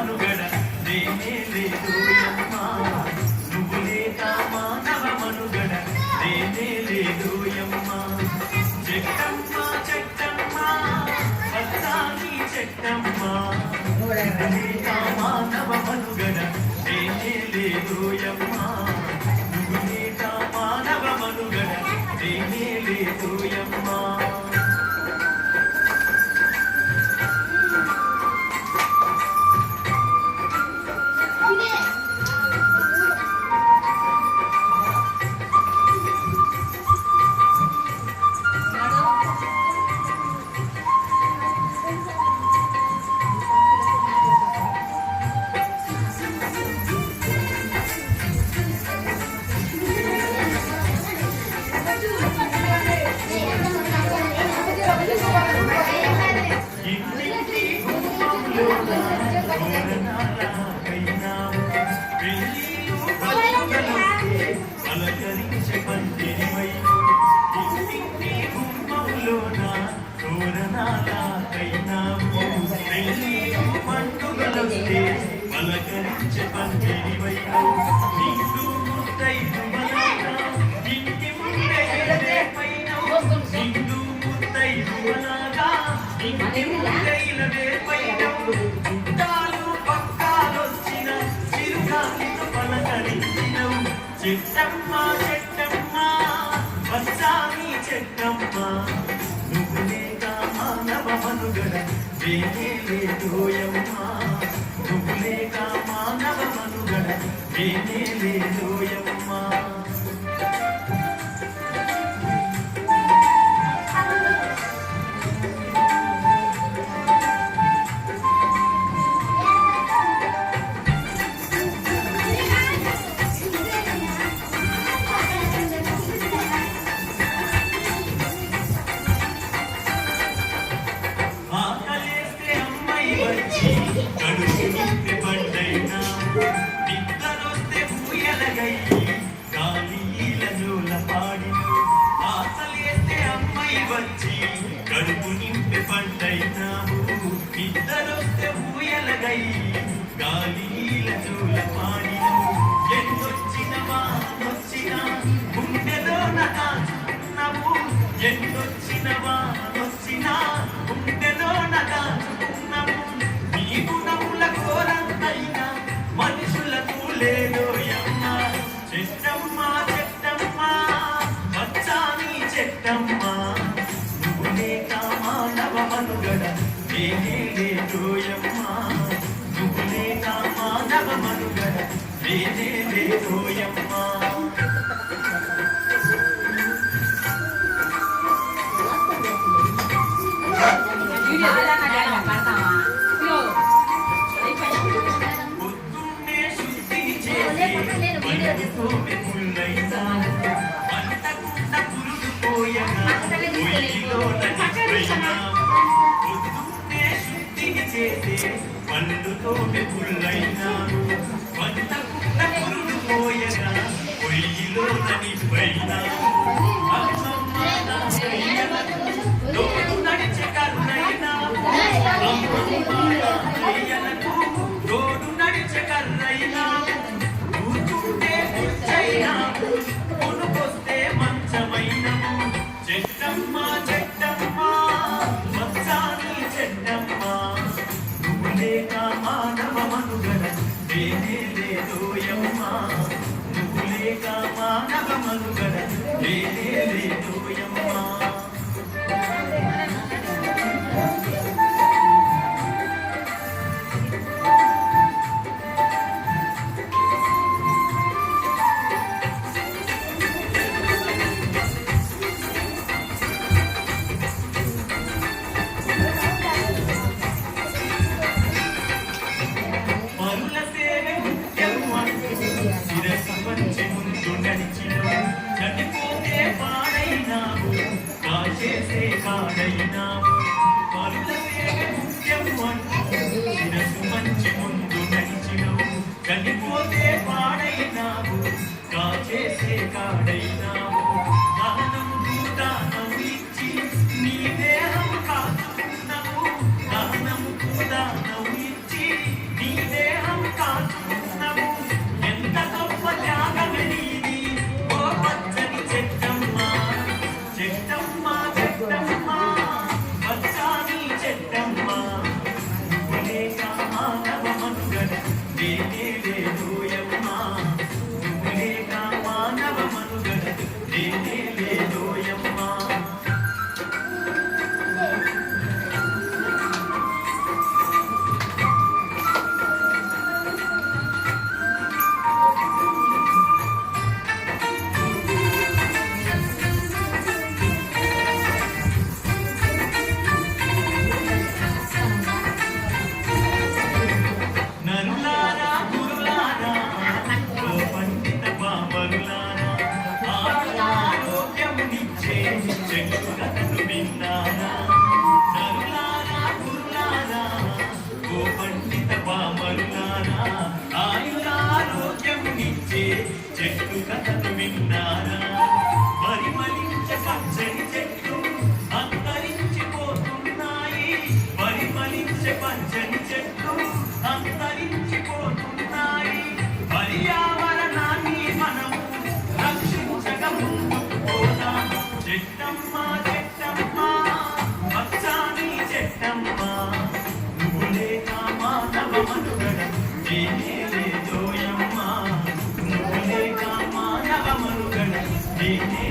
మనుగడ లేనే లేదోయమ్మా నువ్వు లేక మానవ మనుగడ లేనే లేదోయమ్మా చెట్టమ్మ చెట్టమ్మ పచ్చాని చెట్టమ్మ నువ్వు లేక మానవ మనుగడ లేనే లేదోయమ్మా నువ్వు లేక మానవ మనుగడ లేనే లేదోయమ్మా పలకరించే పందిరివై నిండు ముత్తైదువలాగా ఇంటి ముందే వేపైనవు నిండు ముత్తైదువలాగా ఇంటి ముందే వేపైనవు చుట్టాలు పక్కాలొచ్చిన చిరుగాలితో పలకరించినవు చెట్టమ్మ చెట్టమ్మ పచ్చాని చెట్టమ్మ నువ్వు లేక మానవ మనుగడ లేనే లేదోయమ్మా నువ్వు లేక మానవ మనుగడ లేనే లేదోయమ్మా కడుపు పండైనా నిద్రొస్తే పూయలగై గాలిల జోల పాడిన ఆకలేస్తే అమ్మాయి వచ్చి కడుపు నింపే పండైనావు నిద్రొస్తే పూయలగై గాలిల జోల పాడిన ఎందొచ్చినవా నొచ్చినా గుండెలో నదాచుకున్నావు ఎందొచ్చినవా నొచ్చినా గుండెలో నదాచుకున్నావు నీ గుణముల ఘోరంతైనా మనుషులకు లేదోయమ్మ చెట్టమ్మ చెట్టమ్మ పచ్చాని చెట్టమ్మ నువ్వు లేక మానవ మనుగడ లేనే లేదోయమ్మ నువ్వు లేక మానవ మనుగడ లేనే లేదోయమ్మ పండుతో పుల్లైనా వంటకున్న పురుడు పోయగా పొయ్యిలో నడిపోయినా నడిచే కర్రైనా రోడ్డు నడిచే కర్రైనా కూర్చుంటే కూర్చైనా కొనుకొస్తే మంచమైనము చెట్టమ్మ చెట్టమ్మ మచ్చాని చెట్టమ్మ నువ్వు లేక మానవ మనుగడ లేనే లేదోయమ్మ నువ్వు లేక మానవ మనుగడ లేనే లేదోయమ్మ చనిపోతే పాడైనావు కాచేసే కాడైనావు పరుల సేవ ముఖ్యం శిరసు మంచి ముందు నడిచినవు చనిపోతే పాడైనావు కాచేసే కాడైనావు దానము దానము ఇచ్చి నీ దేహం కాచుకున్నావు దానము దానము ఇచ్చి నీ చెట్టు కథలు విన్నారా పరిమళించే పచ్చని చెట్లు అంతరించిపోతున్నాయి పరిమళించే పచ్చని చెట్లు అంతరించిపోతున్నాయి పర్యావరణాన్ని మనము రక్షించక ముందుకు పోదాం చెట్టమ్మ చెట్టమ్మ పచ్చాని చెట్టమ్మ నువ్వు లేక మానవ మనుగడ నేనే లేదోయమ్మ నువ్వు లేక మానవ మనుగడ నేనే